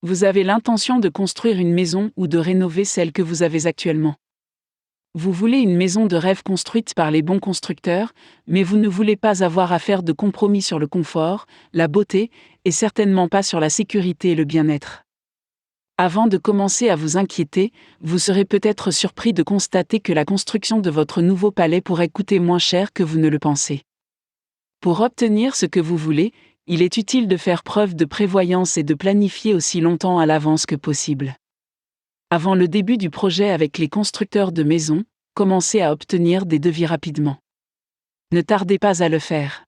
Vous avez l'intention de construire une maison ou de rénover celle que vous avez actuellement. Vous voulez une maison de rêve construite par les bons constructeurs, mais vous ne voulez pas avoir à faire de compromis sur le confort, la beauté, et certainement pas sur la sécurité et le bien-être. Avant de commencer à vous inquiéter, vous serez peut-être surpris de constater que la construction de votre nouveau palais pourrait coûter moins cher que vous ne le pensez. Pour obtenir ce que vous voulez, il est utile de faire preuve de prévoyance et de planifier aussi longtemps à l'avance que possible. Avant le début du projet avec les constructeurs de maisons, commencez à obtenir des devis rapidement. Ne tardez pas à le faire.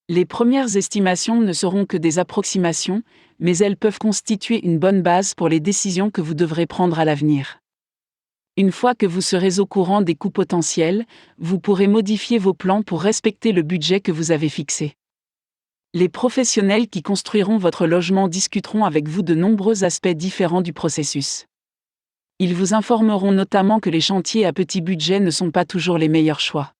Les premières estimations ne seront que des approximations, mais elles peuvent constituer une bonne base pour les décisions que vous devrez prendre à l'avenir. Une fois que vous serez au courant des coûts potentiels, vous pourrez modifier vos plans pour respecter le budget que vous avez fixé. Les professionnels qui construiront votre logement discuteront avec vous de nombreux aspects différents du processus. Ils vous informeront notamment que les chantiers à petit budget ne sont pas toujours les meilleurs choix.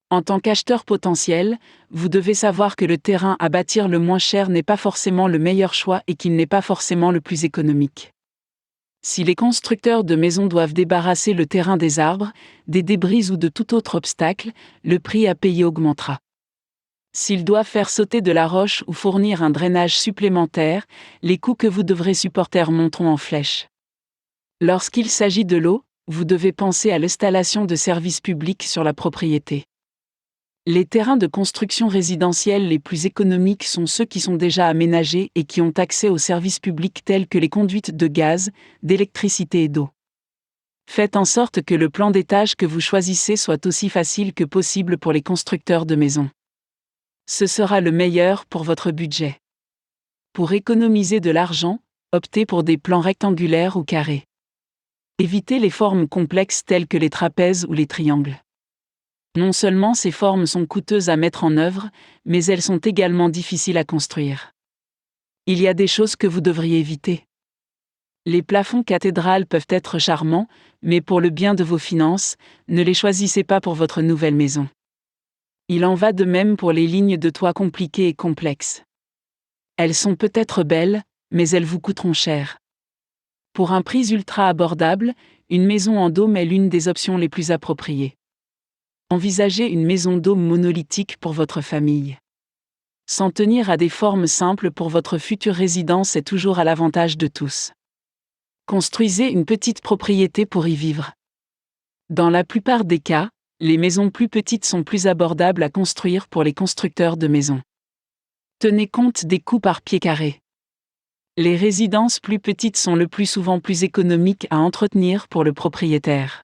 En tant qu'acheteur potentiel, vous devez savoir que le terrain à bâtir le moins cher n'est pas forcément le meilleur choix et qu'il n'est pas forcément le plus économique. Si les constructeurs de maisons doivent débarrasser le terrain des arbres, des débris ou de tout autre obstacle, le prix à payer augmentera. S'ils doivent faire sauter de la roche ou fournir un drainage supplémentaire, les coûts que vous devrez supporter monteront en flèche. Lorsqu'il s'agit de l'eau, vous devez penser à l'installation de services publics sur la propriété. Les terrains de construction résidentielle les plus économiques sont ceux qui sont déjà aménagés et qui ont accès aux services publics tels que les conduites de gaz, d'électricité et d'eau. Faites en sorte que le plan d'étage que vous choisissez soit aussi facile que possible pour les constructeurs de maisons. Ce sera le meilleur pour votre budget. Pour économiser de l'argent, optez pour des plans rectangulaires ou carrés. Évitez les formes complexes telles que les trapèzes ou les triangles. Non seulement ces formes sont coûteuses à mettre en œuvre, mais elles sont également difficiles à construire. Il y a des choses que vous devriez éviter. Les plafonds cathédrales peuvent être charmants, mais pour le bien de vos finances, ne les choisissez pas pour votre nouvelle maison. Il en va de même pour les lignes de toit compliquées et complexes. Elles sont peut-être belles, mais elles vous coûteront cher. Pour un prix ultra abordable, une maison en dôme est l'une des options les plus appropriées. Envisagez une maison dôme monolithique pour votre famille. S'en tenir à des formes simples pour votre future résidence est toujours à l'avantage de tous. Construisez une petite propriété pour y vivre. Dans la plupart des cas, les maisons plus petites sont plus abordables à construire pour les constructeurs de maisons. Tenez compte des coûts par pied carré. Les résidences plus petites sont le plus souvent plus économiques à entretenir pour le propriétaire.